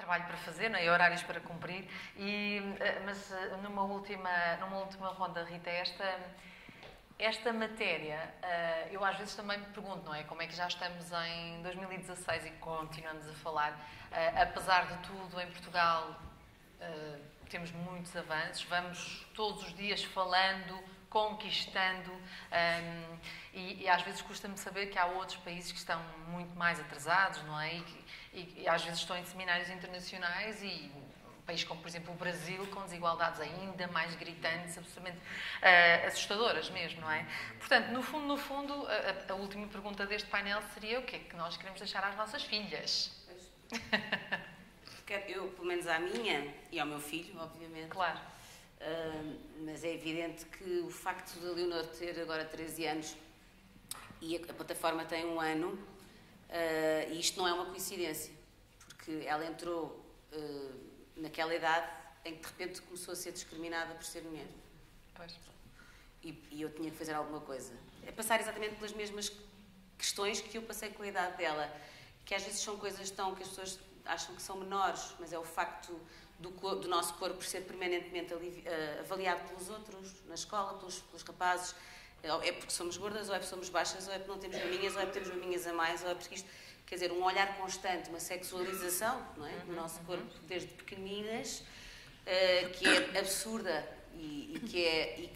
trabalho para fazer, não é? E horários para cumprir. Mas numa última ronda, Rita, esta matéria, eu às vezes também me pergunto, não é? Como é que já estamos em 2016 e continuamos a falar, apesar de tudo, em Portugal temos muitos avanços, vamos todos os dias falando, conquistando, e às vezes custa-me saber que há outros países que estão muito mais atrasados, não é? E às vezes estão em seminários internacionais e um país como, por exemplo, o Brasil, com desigualdades ainda mais gritantes, absolutamente assustadoras mesmo, não é? Portanto, no fundo, a última pergunta deste painel seria o que é que nós queremos deixar às nossas filhas? Eu, pelo menos à minha e ao meu filho, obviamente. Claro. Mas é evidente que o facto de a Leonor ter agora 13 anos e a plataforma tem 1 ano, e isto não é uma coincidência, porque ela entrou naquela idade em que de repente começou a ser discriminada por ser mulher. Pois. E eu tinha que fazer alguma coisa. É passar exatamente pelas mesmas questões que eu passei com a idade dela, que às vezes são coisas que as pessoas acham que são menores, mas é o facto do nosso corpo ser permanentemente avaliado pelos outros, na escola, pelos rapazes. É porque somos gordas, ou é porque somos baixas, ou é porque não temos maminhas, ou é porque temos maminhas a mais, ou é porque isto... Quer dizer, um olhar constante, uma sexualização, não é? Do nosso corpo, desde pequeninas, que é absurda e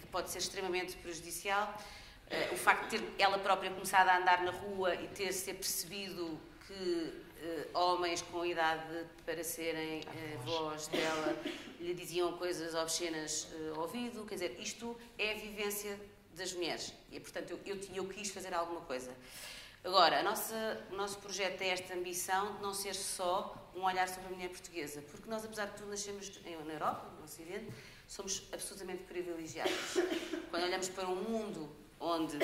que pode ser extremamente prejudicial. O facto de ter ela própria começado a andar na rua e ter percebido que homens com idade para serem avós dela lhe diziam coisas obscenas ao ouvido. Quer dizer, isto é a vivência das mulheres. E, portanto, eu quis fazer alguma coisa. Agora, o nosso projeto é esta ambição de não ser só um olhar sobre a mulher portuguesa, porque nós, apesar de tudo, nascemos na Europa, no Ocidente, somos absolutamente privilegiados. Quando olhamos para um mundo onde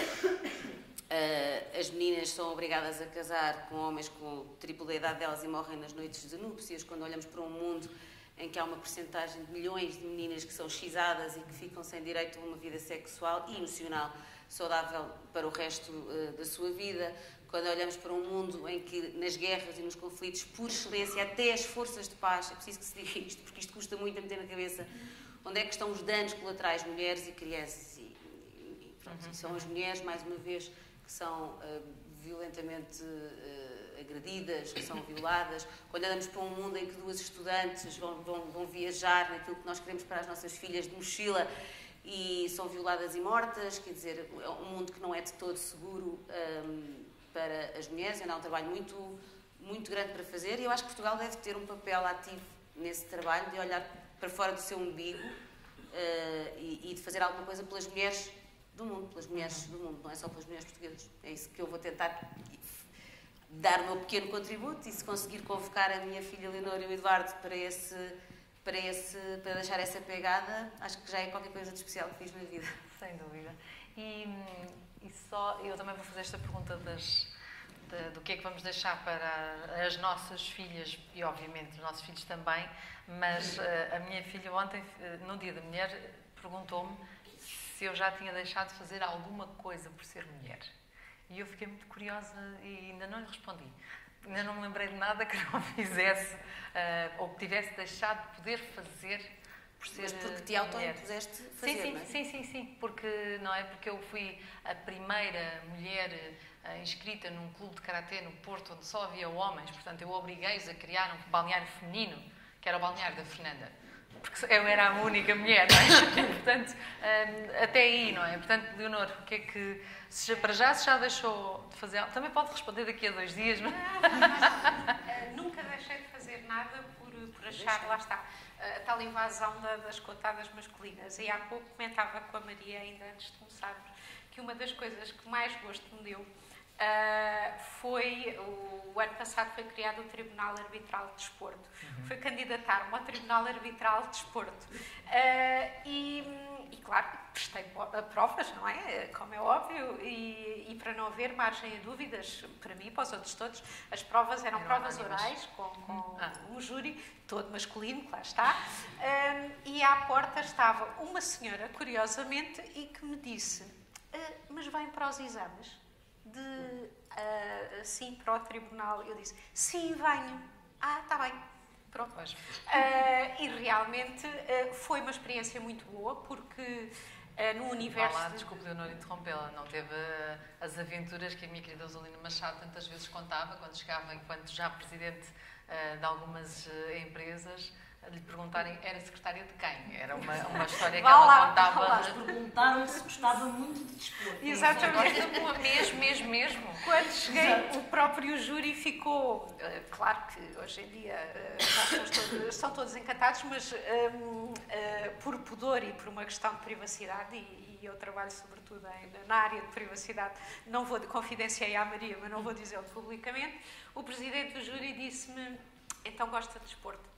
as meninas são obrigadas a casar com homens com triplo da idade delas e morrem nas noites de núpcias, quando olhamos para um mundo em que há uma percentagem de milhões de meninas que são xizadas e que ficam sem direito a uma vida sexual e emocional saudável para o resto da sua vida, quando olhamos para um mundo em que nas guerras e nos conflitos, por excelência, até as forças de paz, é preciso que se diga isto, porque isto custa muito a meter na cabeça, onde é que estão os danos colaterais, mulheres e crianças, e pronto, são as mulheres, mais uma vez, que são violentamente agredidas, que são violadas. Quando olhamos para um mundo em que 2 estudantes vão viajar naquilo que nós queremos para as nossas filhas de mochila e são violadas e mortas, quer dizer, é um mundo que não é de todo seguro para as mulheres, ainda há um trabalho muito, muito grande para fazer, e eu acho que Portugal deve ter um papel ativo nesse trabalho, de olhar para fora do seu umbigo e de fazer alguma coisa pelas mulheres do mundo, não é só pelas mulheres portuguesas. É isso que eu vou tentar dar o meu pequeno contributo, e se conseguir convocar a minha filha Leonor e o Eduardo para deixar essa pegada, acho que já é qualquer coisa de especial que fiz na vida. Sem dúvida. E só, eu também vou fazer esta pergunta do que é que vamos deixar para as nossas filhas, e obviamente os nossos filhos também, mas a minha filha ontem, no Dia da Mulher, perguntou-me se eu já tinha deixado de fazer alguma coisa por ser mulher. E eu fiquei muito curiosa e ainda não lhe respondi. Ainda não me lembrei de nada que não fizesse ou que tivesse deixado de poder fazer por ser mulher. Mas porque te auto-impuseste fazer, sim, não é? Sim. Porque, não é? Porque eu fui a primeira mulher inscrita num clube de karatê no Porto, onde só havia homens. Portanto, eu obriguei-os a criar um balneário feminino, que era o balneário da Fernanda. Porque eu era a única mulher, não é? Portanto, até aí, não é? Portanto, Leonor, o que é que... se já deixou de fazer... Também pode responder daqui a 2 dias, não é? Nunca deixei de fazer nada por achar, lá está, a tal invasão das cotadas masculinas. E há pouco comentava com a Maria, ainda antes de começarmos, que uma das coisas que mais gosto me deu foi, o ano passado foi criado o Tribunal Arbitral de Desporto. Foi candidatar-me ao Tribunal Arbitral de Desporto. E claro, prestei provas, não é? Como é óbvio, e para não haver margem a dúvidas, para mim e para os outros todos, as provas eram provas orais, com um júri todo masculino, que lá está, e à porta estava uma senhora, curiosamente, e que me disse, mas vêm para os exames? Sim, para o tribunal. Eu disse, sim, venho. Está bem. Pronto. E realmente foi uma experiência muito boa, porque no universo... Desculpe, Leonor, interrompê-la. Não teve as aventuras que a minha querida Rosalina Machado tantas vezes contava, quando chegava, enquanto já presidente de algumas empresas, a lhe perguntarem, era secretária de quem? Era uma história que ela contava. Perguntaram se gostava muito de desporto. Exatamente. Mesmo. Quando cheguei, o próprio júri ficou... Claro que hoje em dia estão todos encantados, mas por pudor e por uma questão de privacidade, e eu trabalho sobretudo na área de privacidade, não vou, confidenciei à Maria, mas não vou dizê-lo publicamente, o presidente do júri disse-me, então gosta de desporto?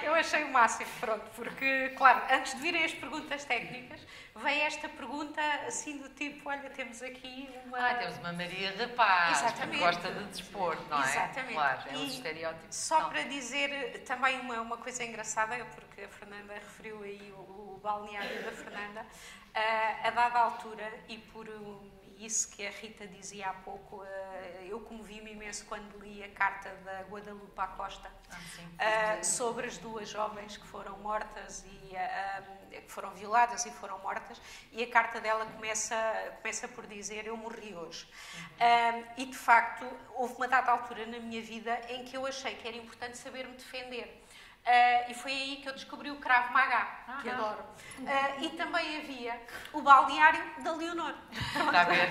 Eu achei o máximo, pronto, porque, claro, antes de virem as perguntas técnicas, veio esta pergunta assim do tipo, olha, temos aqui uma... temos uma Maria Rapaz, exatamente, que gosta de desporto, não é? Exatamente. Claro, é um estereótipo. Só para dizer também uma coisa engraçada, porque a Fernanda referiu aí o balneário da Fernanda, a dada altura, e por isso que a Rita dizia há pouco, eu comovi-me imenso quando li a carta da Guadalupe Acosta sobre as duas jovens que foram mortas e que foram violadas e foram mortas, e a carta dela começa por dizer, eu morri hoje. E de facto houve uma dada altura na minha vida em que eu achei que era importante saber-me defender. E foi aí que eu descobri o Krav Maga, que adoro. E também havia o balneário da Leonor. Está a ver?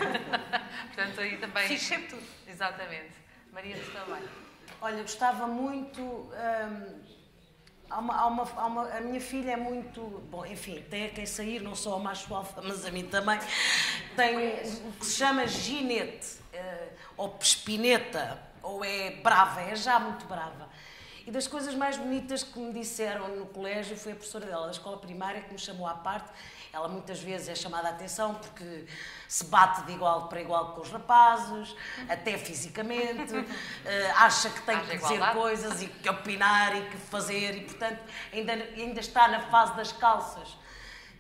Portanto, aí também... Fiz sempre tudo. Exatamente. Maria, tu também. Olha, gostava muito... a minha filha é muito... Bom, enfim, tem a quem sair, não só ao macho alfa, mas a mim também. Tem o que se chama ginete, ou pespineta, ou é brava, é já muito brava. E das coisas mais bonitas que me disseram no colégio foi a professora dela da escola primária que me chamou à parte. Ela muitas vezes é chamada a atenção porque se bate de igual para igual com os rapazes, até fisicamente, acha que tem que dizer coisas e que opinar e que fazer e, portanto, ainda está na fase das calças,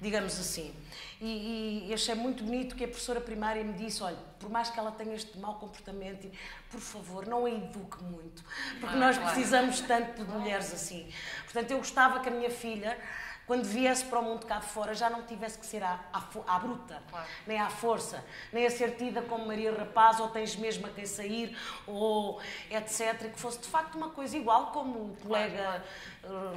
digamos assim. E achei muito bonito que a professora primária me disse, olha, por mais que ela tenha este mau comportamento, por favor, não a eduque muito, porque nós precisamos tanto de mulheres assim. Portanto, eu gostava que a minha filha, quando viesse para o mundo cá de fora, já não tivesse que ser à bruta, nem à força, nem a ser tida como Maria Rapaz, ou tens mesmo a quem sair, ou etc. Que fosse de facto uma coisa igual como o colega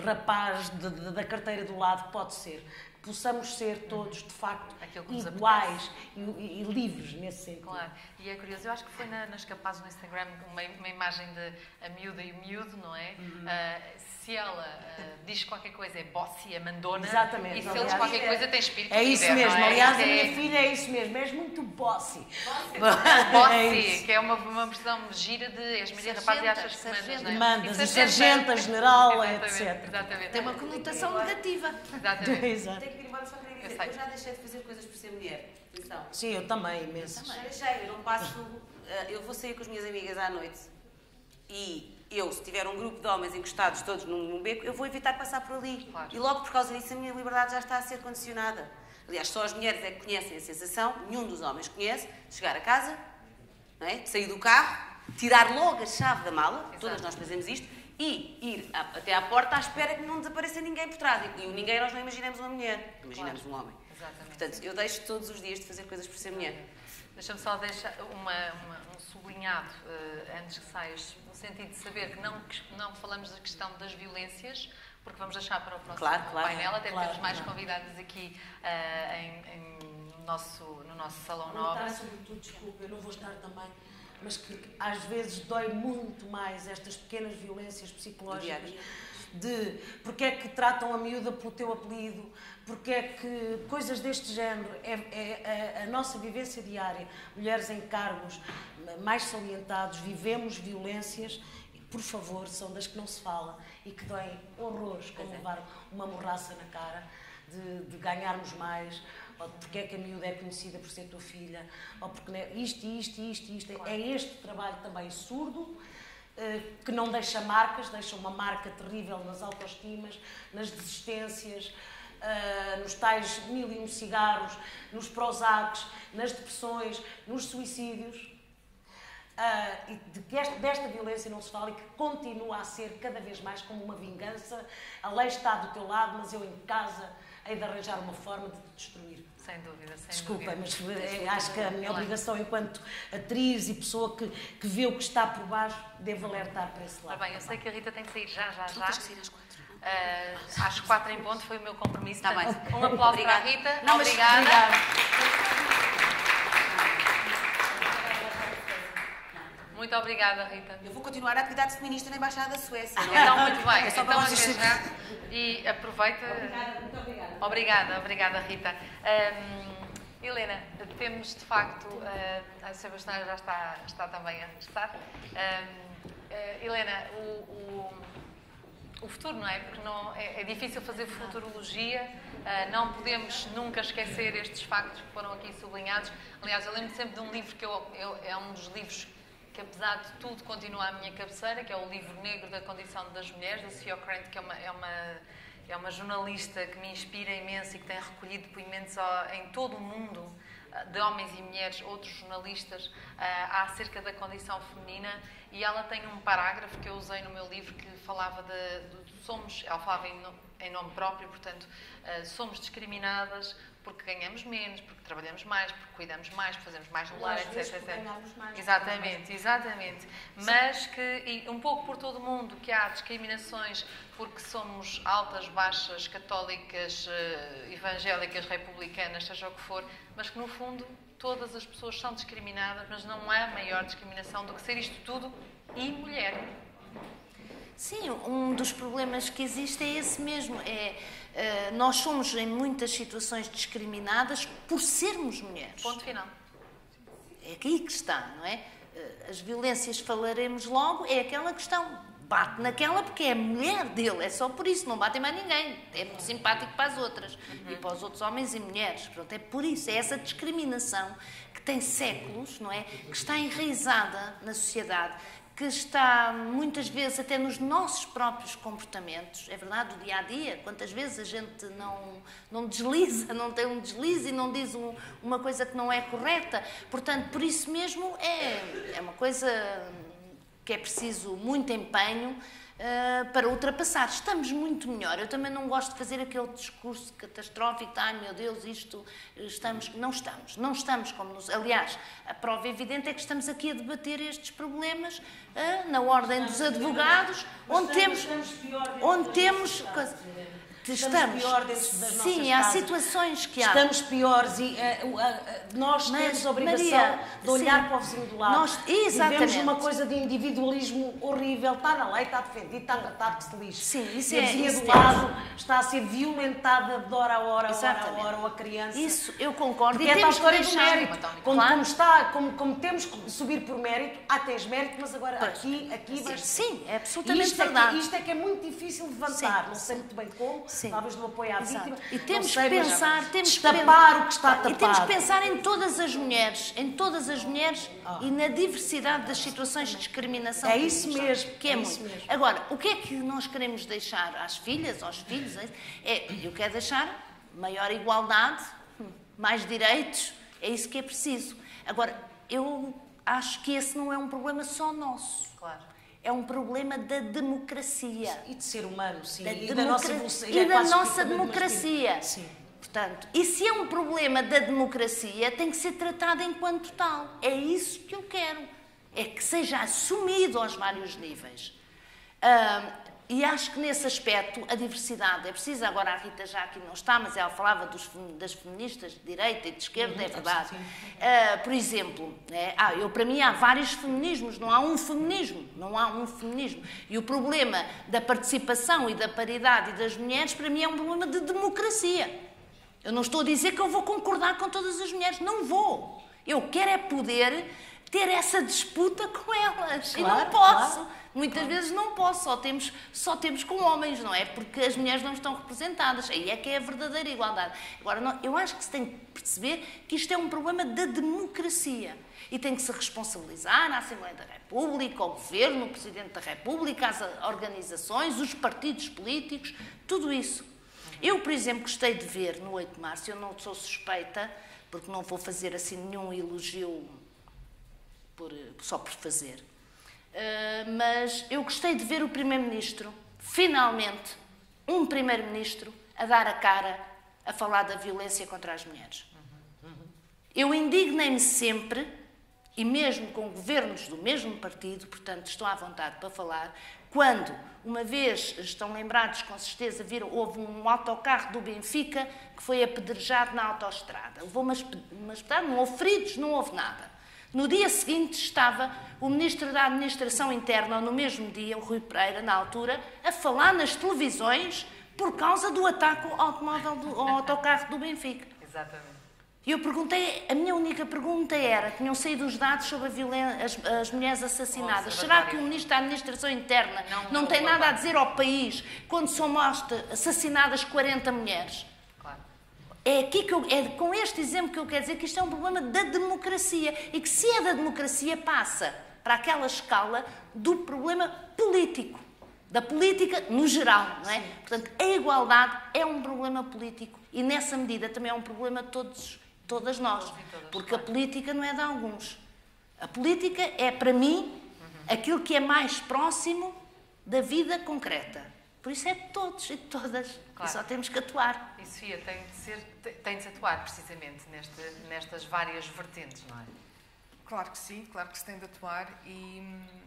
rapaz da carteira do lado pode ser. Possamos ser todos, de facto, iguais e livres nesse sentido. Claro. E é curioso, eu acho que foi nas capazes no Instagram uma imagem de a miúda e o miúdo, não é? Se ela diz qualquer coisa é bossy, é mandona. Exatamente. E se ele diz qualquer coisa tem espírito. É isso mesmo. Aliás, a minha filha é isso mesmo. És muito bossy. Bossy, que é uma versão gira de és Maria Rapaz e achas que mandas, não é? Mandas, e sargenta, general, etc. Exatamente. Tem uma conotação negativa. Exatamente. Exato. Tenho que ir embora, só queria dizer, eu já deixei de fazer coisas por ser mulher. Atenção. Sim, eu também, imenso. Já deixei, eu não passo... Eu vou sair com as minhas amigas à noite e eu, se tiver um grupo de homens encostados todos num beco, eu vou evitar passar por ali. Claro. E logo por causa disso a minha liberdade já está a ser condicionada. Aliás, só as mulheres é que conhecem a sensação, nenhum dos homens conhece, de chegar a casa, não é? De sair do carro, tirar logo a chave da mala, exato, todas nós fazemos isto, e ir até à porta à espera que não desapareça ninguém por trás. E o ninguém nós não imaginamos uma mulher, imaginamos um homem. Exatamente. Portanto, eu deixo todos os dias de fazer coisas por ser mulher. Deixa-me só deixar um sublinhado antes que saias, no sentido de saber que não falamos da questão das violências, porque vamos deixar para o próximo painel, até temos mais convidados aqui no nosso Salão Nobre. Sobretudo, desculpa, eu não vou estar também, mas que às vezes dói muito mais estas pequenas violências psicológicas de porque é que tratam a miúda pelo teu apelido, porque é que coisas deste género, a nossa vivência diária, mulheres em cargos mais salientados, vivemos violências, por favor, são das que não se fala e que doem horrores, como levar uma morraça na cara, de ganharmos mais, ou porque é que a miúda é conhecida por ser tua filha, ou porque isto. É este trabalho também surdo, que não deixa marcas, deixa uma marca terrível nas autoestimas, nas desistências, nos tais 1001 cigarros, nos Prozacs, nas depressões, nos suicídios. e de que desta violência não se fala e que continua a ser cada vez mais como uma vingança. A lei está do teu lado, mas eu em casa hei de arranjar uma forma de te destruir. Sem dúvida, sem Desculpa, dúvida. mas acho que a minha obrigação enquanto atriz e pessoa que vê o que está por baixo, devo alertar para esse lado. Ora bem, eu sei que a Rita tem que sair já. Tu tens que sair às 4. Às 4 em ponto foi o meu compromisso. Tá bem. Portanto, um aplauso Obrigada. para a Rita. Não, mas obrigada. Muito obrigada, Rita. Eu vou continuar a atividade feminista na Embaixada da Suécia. Então, muito bem. É só Então, para vocês até já. E aproveita. Muito obrigada. Obrigada, Rita. Helena, temos de facto. A Sebastiana já está também a estar. Helena, o futuro, não é? Porque não, é difícil fazer futurologia, não podemos nunca esquecer estes factos que foram aqui sublinhados. Aliás, eu lembro sempre de um livro que é um dos livros que, apesar de tudo, continua à minha cabeceira, que é o Livro Negro da Condição das Mulheres, da Cia Ockrent, que é uma jornalista que me inspira imenso e que tem recolhido depoimentos em todo o mundo, de homens e mulheres, outros jornalistas, acerca da condição feminina, e ela tem um parágrafo que eu usei no meu livro que falava ela falava em nome próprio, portanto, somos discriminadas porque ganhamos menos, porque trabalhamos mais, porque cuidamos mais, porque fazemos mais no lar, etc. Exatamente. Mas e um pouco por todo o mundo, que há discriminações porque somos altas, baixas, católicas, evangélicas, republicanas, seja o que for, mas que no fundo todas as pessoas são discriminadas, mas não há maior discriminação do que ser isto tudo e mulher. Sim, um dos problemas que existe é esse mesmo, nós somos em muitas situações discriminadas por sermos mulheres. Ponto final. É aqui que está, não é? As violências, falaremos logo, é aquela questão, bate naquela porque é a mulher dele, é só por isso, não bate em mais ninguém, é muito simpático para as outras e para os outros homens e mulheres, pronto, é por isso, é essa discriminação que tem séculos, não é? Que está enraizada na sociedade, que está muitas vezes até nos nossos próprios comportamentos, é verdade, do dia-a-dia, quantas vezes a gente não desliza, não tem um deslize e não diz uma coisa que não é correta, portanto, por isso mesmo é uma coisa que é preciso muito empenho para ultrapassar. Estamos muito melhor. Eu também não gosto de fazer aquele discurso catastrófico de ai meu Deus, não estamos como nos... Aliás, a prova evidente é que estamos aqui a debater estes problemas na ordem dos advogados, onde temos Estamos pior dentro das nossas sim, há casas. Situações que há. Estamos piores e nós temos a obrigação Maria, de olhar sim, para o vizinho do lado. Exatamente. Vivemos uma coisa de individualismo horrível. Está na lei, está defendido, está tratado que se lixe. Sim, isso e a vizinha isso do lado está a ser violentada de hora a hora, ou a criança. Isso, eu concordo. Porque é tal história do mérito. Claro. Como temos que subir por mérito, tens mérito, mas agora aqui vais... Sim, é absolutamente isto verdade. Isto é que é muito difícil levantar. Sim, não sei muito bem como. Sim. Talvez no apoio à Exato. vítima. E temos sei, que pensar, destapar o que está tapado. E temos que pensar em todas as mulheres, e na diversidade das situações de discriminação. É isso mesmo. Que é muito. Mesmo. Agora, o que é que nós queremos deixar às filhas, aos filhos? Eu quero deixar maior igualdade, mais direitos, é isso que é preciso. Agora, eu acho que esse não é um problema só nosso. Claro. É um problema da democracia. E de ser humano, sim. E da nossa democracia. Sim. Portanto, e se é um problema da democracia, tem que ser tratado enquanto tal. É isso que eu quero. É que seja assumido aos vários níveis. E acho que nesse aspecto a diversidade é precisa. Agora a Rita já aqui não está, mas ela falava das feministas de direita e de esquerda, é verdade. Por exemplo, para mim há vários feminismos, não há um feminismo. E o problema da participação e da paridade e das mulheres, para mim, é um problema de democracia. Eu não estou a dizer que eu vou concordar com todas as mulheres, não vou. Eu quero é poder ter essa disputa com elas. Claro, e não posso. Claro. Muitas vezes não posso, só temos com homens, não é? Porque as mulheres não estão representadas. Aí é que é a verdadeira igualdade. Agora, eu acho que se tem que perceber que isto é um problema da democracia. E tem que se responsabilizar a Assembleia da República, o Governo, o Presidente da República, as organizações, os partidos políticos, tudo isso. Eu, por exemplo, gostei de ver no 8 de março, eu não sou suspeita, porque não vou fazer assim nenhum elogio só por fazer. Mas eu gostei de ver o Primeiro-Ministro, finalmente, um Primeiro-Ministro a dar a cara a falar da violência contra as mulheres. Eu indignei-me sempre, e mesmo com governos do mesmo partido, portanto estou à vontade para falar, quando, uma vez, estão lembrados com certeza, houve um autocarro do Benfica que foi apedrejado na autoestrada. Levou umas pedradas, não houve feridos, não houve nada. No dia seguinte estava o Ministro da Administração Interna, ou no mesmo dia, o Rui Pereira, na altura, a falar nas televisões por causa do ataque ao autocarro do Benfica. Exatamente. E eu perguntei, a minha única pergunta era, tinham saído os dados sobre as mulheres assassinadas. Será que o Ministro da Administração Interna não tem nada a dizer ao país quando são assassinadas 40 mulheres? Claro. É com este exemplo que eu quero dizer que isto é um problema da democracia e que se é da democracia passa para aquela escala do problema político, da política no geral, não é? Sim. Portanto, a igualdade é um problema político e nessa medida também é um problema de todas nós, porque a política não é de alguns. A política é, para mim, aquilo que é mais próximo da vida concreta. Por isso é de todos e de todas. Claro. E só temos que atuar. E, Sofia, tem de se atuar precisamente nestas várias vertentes, não é? Claro que sim, claro que se tem de atuar. E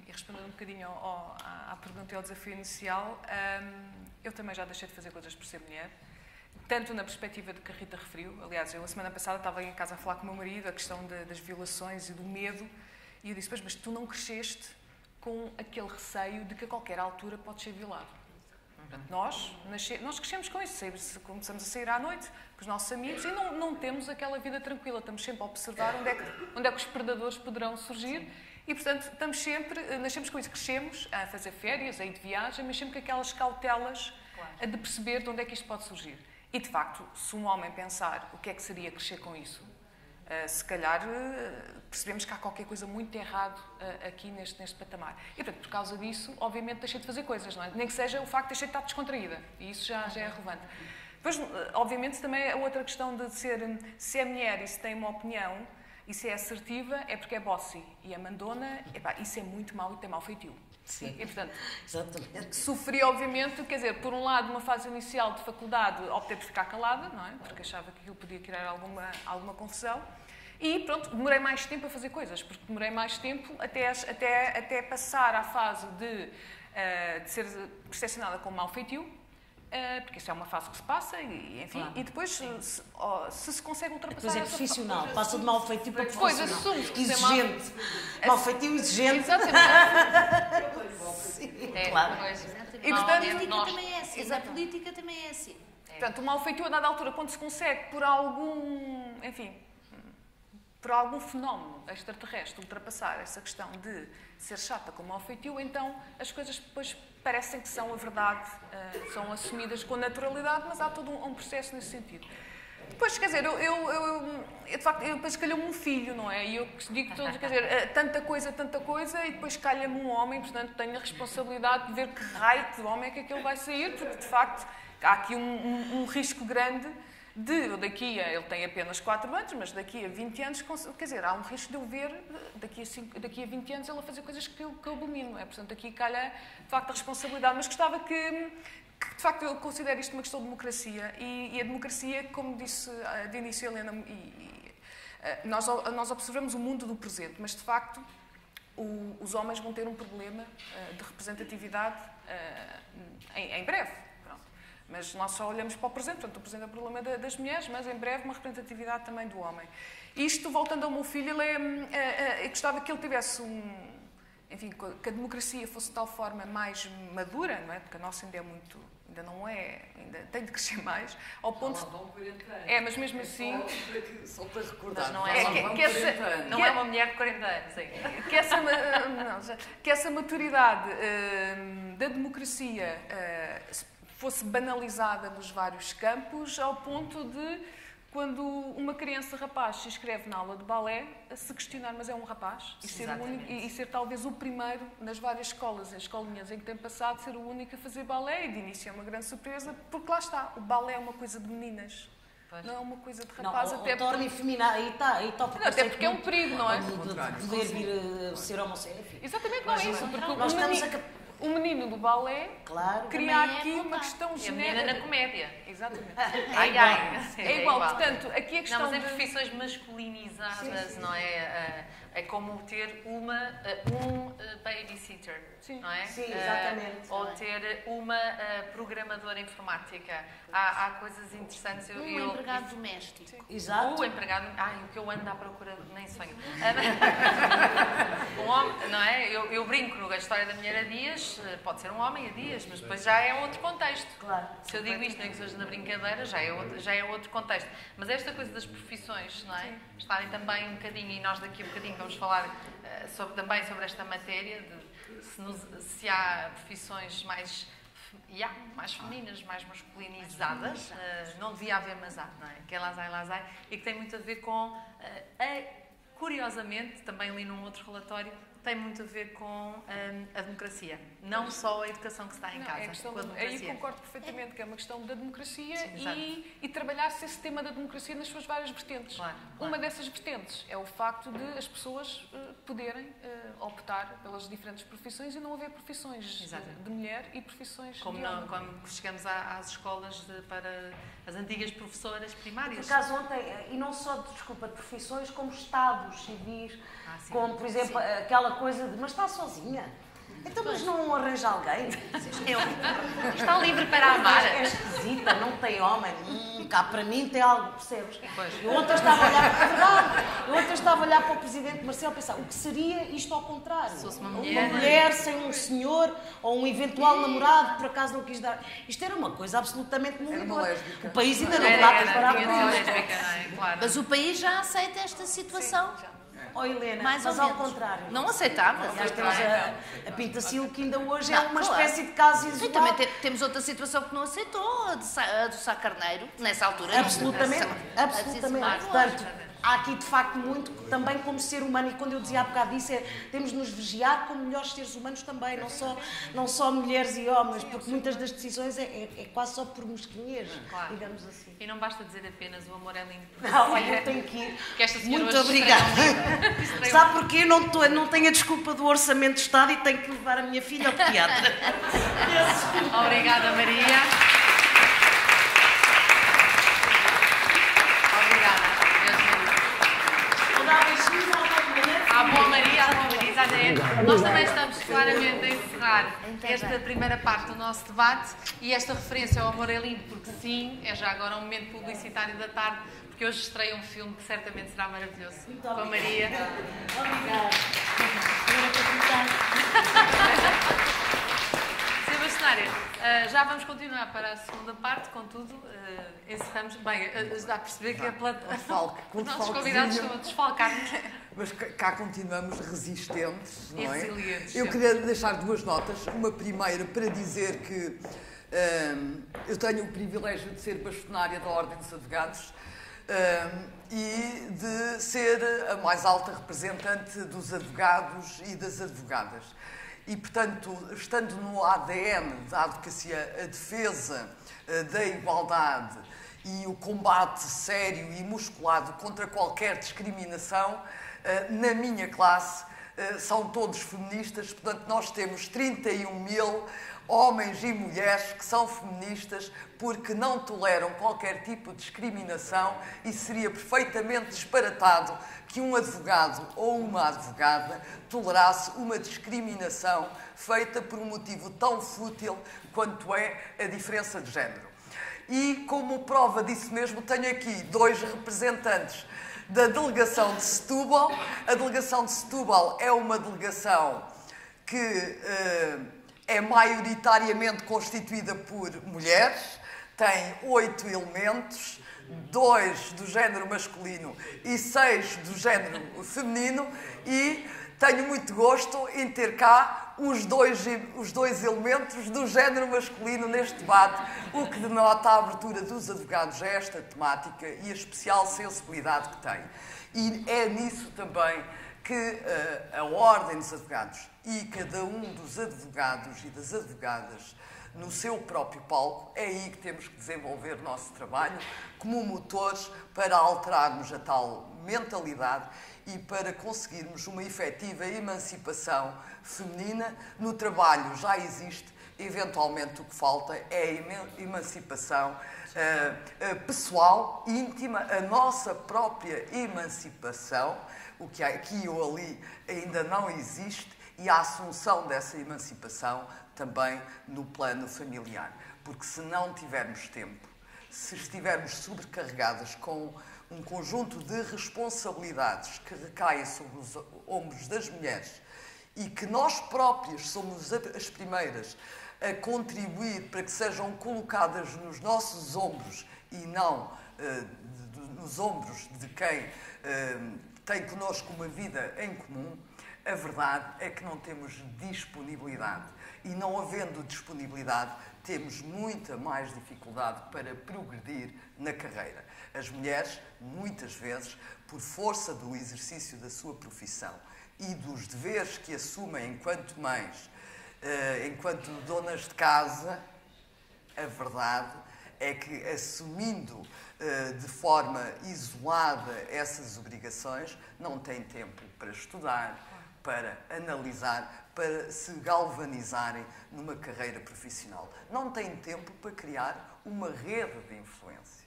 respondendo um bocadinho à pergunta e ao desafio inicial, eu também já deixei de fazer coisas por ser mulher. Tanto na perspectiva de que a Rita referiu, aliás, eu a semana passada estava em casa a falar com o meu marido a questão das violações e do medo, e eu disse, mas tu não cresceste com aquele receio de que a qualquer altura podes ser violado. Portanto, nós crescemos com isso, começamos a sair à noite com os nossos amigos e não temos aquela vida tranquila, estamos sempre a observar onde é que os predadores poderão surgir e, portanto, nascemos com isso, crescemos a fazer férias, a ir de viagem, mas sempre com aquelas cautelas de perceber de onde é que isto pode surgir. E, de facto, se um homem pensar o que é que seria crescer com isso, se calhar percebemos que há qualquer coisa muito errado aqui neste patamar. E, portanto, por causa disso, obviamente, deixei de fazer coisas, não é? Nem que seja o facto de deixei de estar descontraída. E isso já é relevante. Depois, obviamente, também a outra questão de se é mulher e se tem uma opinião e se é assertiva, é porque é bossy e é mandona, isso é muito mau e tem mau feitio. Sim. E, portanto, exatamente. Sofri, obviamente, quer dizer, por um lado, numa fase inicial de faculdade, optei por ficar calada, não é? Porque achava que aquilo podia criar alguma confusão. E, pronto, demorei mais tempo a fazer coisas, porque demorei mais tempo até passar à fase de ser percepcionada como mau feitio, porque isso é uma fase que se passa, e, enfim, claro. E depois, se consegue ultrapassar... Depois é profissional, passa de mau feitio para profissional. Depois assume-se exigente. Mau feitio exigente. Exatamente. Sim, claro. E, portanto, a política também é assim. A política também é assim. Portanto, o mau feitio, a dada altura, quando se consegue, por algum fenómeno extraterrestre, ultrapassar essa questão de ser chata como mau feitio, então as coisas depois parecem que são a verdade, são assumidas com naturalidade, mas há todo um processo nesse sentido. Depois, quer dizer, de facto, depois calhou-me um filho, não é? E eu digo todos, quer dizer, tanta coisa, e depois calha-me um homem, portanto tenho a responsabilidade de ver que raio de homem é que aquele vai sair, porque de facto há aqui um risco grande ele tem apenas 4 anos, mas daqui a 20 anos, quer dizer, há um risco de eu ver, daqui a 20 anos, ele a fazer coisas que eu abomino, não é? Portanto, aqui calha, de facto, a responsabilidade. Mas gostava que de facto, eu considero isto uma questão de democracia. E a democracia, como disse de início a Helena, nós observamos o mundo do presente, mas, de facto, os homens vão ter um problema de representatividade em breve. Mas nós só olhamos para o presente, portanto, o presente é o problema das mulheres, mas em breve uma representatividade também do homem. Isto, voltando ao meu filho, eu gostava que ele tivesse enfim, que a democracia fosse de tal forma mais madura, não é? Porque a nossa ainda ainda tem de crescer mais, ao ponto... mas mesmo assim... Só para recordar. Mas não é uma mulher de 40 anos, sim. Que essa maturidade da democracia fosse banalizada nos vários campos, ao ponto de, quando uma criança rapaz se inscreve na aula de balé, se questionar, mas é um rapaz, e ser talvez o primeiro nas várias escolas, as escolinhas em que tem passado, ser o único a fazer balé, e de início é uma grande surpresa, porque lá está, o balé é uma coisa de meninas. Não é uma coisa de Não, rapaz, ou até torna efeminada, aí está o até preconceito porque é um muito perigo, não é? de poder vir a ser homossexual, enfim. Exatamente, não é isso. Porque Nós estamos o menino do balé Claro. cria Também é aqui uma vontade. questão É a menina genérica. na comédia. Exatamente. Ai, ai. É igual, portanto, aqui a Não, questão mas em de... profissões masculinizadas, não é? É como ter um babysitter, Sim. não é? Sim, exatamente. Ou ter uma programadora informática. Há coisas interessantes. Um empregado doméstico. Exato. O empregado... Ai, o que eu ando à procura, nem sonho. Um homem, não é? Eu brinco na história da mulher a dias, pode ser um homem a dias, mas depois já é outro contexto. Claro. Se eu digo isto, nem que seja na brincadeira, já é outro contexto. Mas esta coisa das profissões, não é? Estarem também um bocadinho, e nós daqui a um bocadinho vamos falar também sobre esta matéria, de se há profissões mais femininas, mais masculinizadas, não devia haver, mas há, não é? Que é lazai, e que tem muito a ver com, curiosamente, também li num outro relatório, tem muito a ver com a democracia. Não só a educação que se dá em casa, é a questão com a democracia. aí concordo perfeitamente que é uma questão da democracia. Sim, e trabalhar-se esse tema da democracia nas suas várias vertentes. Claro. Uma dessas vertentes é o facto de as pessoas poderem optar pelas diferentes profissões e não haver profissões Exatamente. de mulher e profissões Como de homem. quando chegamos às escolas para as antigas professoras Por primárias. acaso ontem, e não só de profissões, como estados civis, Sim. como, por exemplo, aquela coisa de, mas está sozinha? Então, mas não arranja alguém? Está livre para amar. É esquisita, não tem homem. Cá para mim tem algo, percebes? Pois. Eu ontem estava a olhar para verdade. Eu ontem estava a olhar para o presidente Marcelo e pensar, o que seria isto ao contrário? Se fosse uma Uma mulher. mulher sem um senhor ou um eventual namorado que por acaso não quis dar. Isto era uma coisa absolutamente uma lésbica. O país ainda não Era, está preparado tinha para de ser isto. lésbica, não é? Claro. Mas o país já aceita esta situação. Oh, Helena, Mais mas ou ao menos. contrário. Não aceitava. Aliás, temos a Pintacil, que ainda hoje é Não, uma claro. espécie de caso E isolado. também temos outra situação que não aceitou, a do Sá Carneiro, nessa altura. Absolutamente, não. absolutamente. Mais Portanto, há aqui de facto muito, também como ser humano, e quando eu dizia há bocado disso, temos de nos vigiar como melhores seres humanos também, não só mulheres e homens, porque muitas das decisões é quase só por mesquinhez, Claro. digamos assim. E não basta dizer apenas o amor é lindo. Não, olha, eu tenho que ir. Que esta senhora Muito hoje obrigada. estreia Sabe porquê? Eu não tenho a desculpa do orçamento de Estado e tenho que levar a minha filha ao teatro. Obrigada, Maria. Obrigada. Deus me livre. Vou dar beijinhos À boa Maria, à boa Maria, exatamente. Nós também estamos claramente a encerrar esta primeira parte do nosso debate e esta referência ao amor é lindo, porque sim, é já agora um momento publicitário da tarde, porque hoje estreia um filme que certamente será maravilhoso. Com a Maria. Obrigada. Sra. Bastonária, já vamos continuar para a segunda parte, contudo, encerramos. Bem, dá a perceber que com os nossos convidados desfalquezinho. estão a desfalcar-nos. Mas cá continuamos resistentes, não é? Resilientes, Eu sim. queria deixar duas notas. Uma primeira para dizer que eu tenho o privilégio de ser bastonária da Ordem dos Advogados e de ser a mais alta representante dos advogados e das advogadas. E, portanto, estando no ADN da advocacia a defesa da igualdade e o combate sério e musculado contra qualquer discriminação, na minha classe são todos feministas, portanto nós temos 31.000 homens e mulheres que são feministas porque não toleram qualquer tipo de discriminação e seria perfeitamente disparatado que um advogado ou uma advogada tolerasse uma discriminação feita por um motivo tão fútil quanto é a diferença de género. E como prova disso mesmo, tenho aqui dois representantes da delegação de Setúbal. A delegação de Setúbal é uma delegação que é maioritariamente constituída por mulheres, tem 8 elementos, 2 do género masculino e 6 do género feminino, e tenho muito gosto em ter cá os dois elementos do género masculino neste debate, o que denota a abertura dos advogados a esta temática e a especial sensibilidade que tem. E é nisso também que a Ordem dos Advogados e cada um dos advogados e das advogadas no seu próprio palco. É aí que temos que desenvolver o nosso trabalho como motores para alterarmos a tal mentalidade e para conseguirmos uma efetiva emancipação feminina. No trabalho já existe, eventualmente o que falta é a emancipação pessoal, íntima, a nossa própria emancipação, o que aqui ou ali ainda não existe, e a assunção dessa emancipação também no plano familiar. Porque se não tivermos tempo, se estivermos sobrecarregadas com um conjunto de responsabilidades que recaem sobre os ombros das mulheres e que nós próprias somos as primeiras a contribuir para que sejam colocadas nos nossos ombros e não nos ombros de quem tem connosco uma vida em comum, a verdade é que não temos disponibilidade. E não havendo disponibilidade, temos muita mais dificuldade para progredir na carreira. As mulheres, muitas vezes, por força do exercício da sua profissão e dos deveres que assumem enquanto mães, enquanto donas de casa, a verdade é que, assumindo de forma isolada essas obrigações, não têm tempo para estudar, para analisar, para se galvanizarem numa carreira profissional. Não têm tempo para criar uma rede de influência,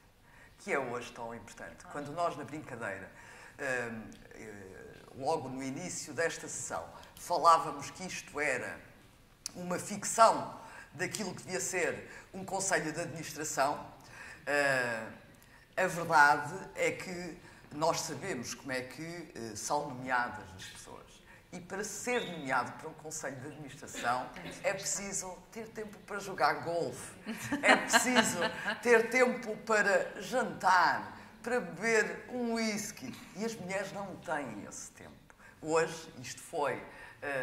que é hoje tão importante. Quando nós, na brincadeira, logo no início desta sessão, falávamos que isto era uma ficção daquilo que devia ser um conselho de administração, a verdade é que nós sabemos como é que são nomeadas as pessoas. E para ser nomeado para um conselho de administração é preciso ter tempo para jogar golfe, é preciso ter tempo para jantar, para beber um whisky. E as mulheres não têm esse tempo. Hoje, isto foi,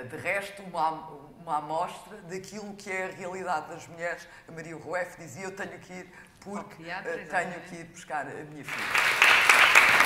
de resto, uma amostra daquilo que é a realidade das mulheres. A Maria Rueff dizia: eu tenho que ir porque tenho que ir buscar a minha filha.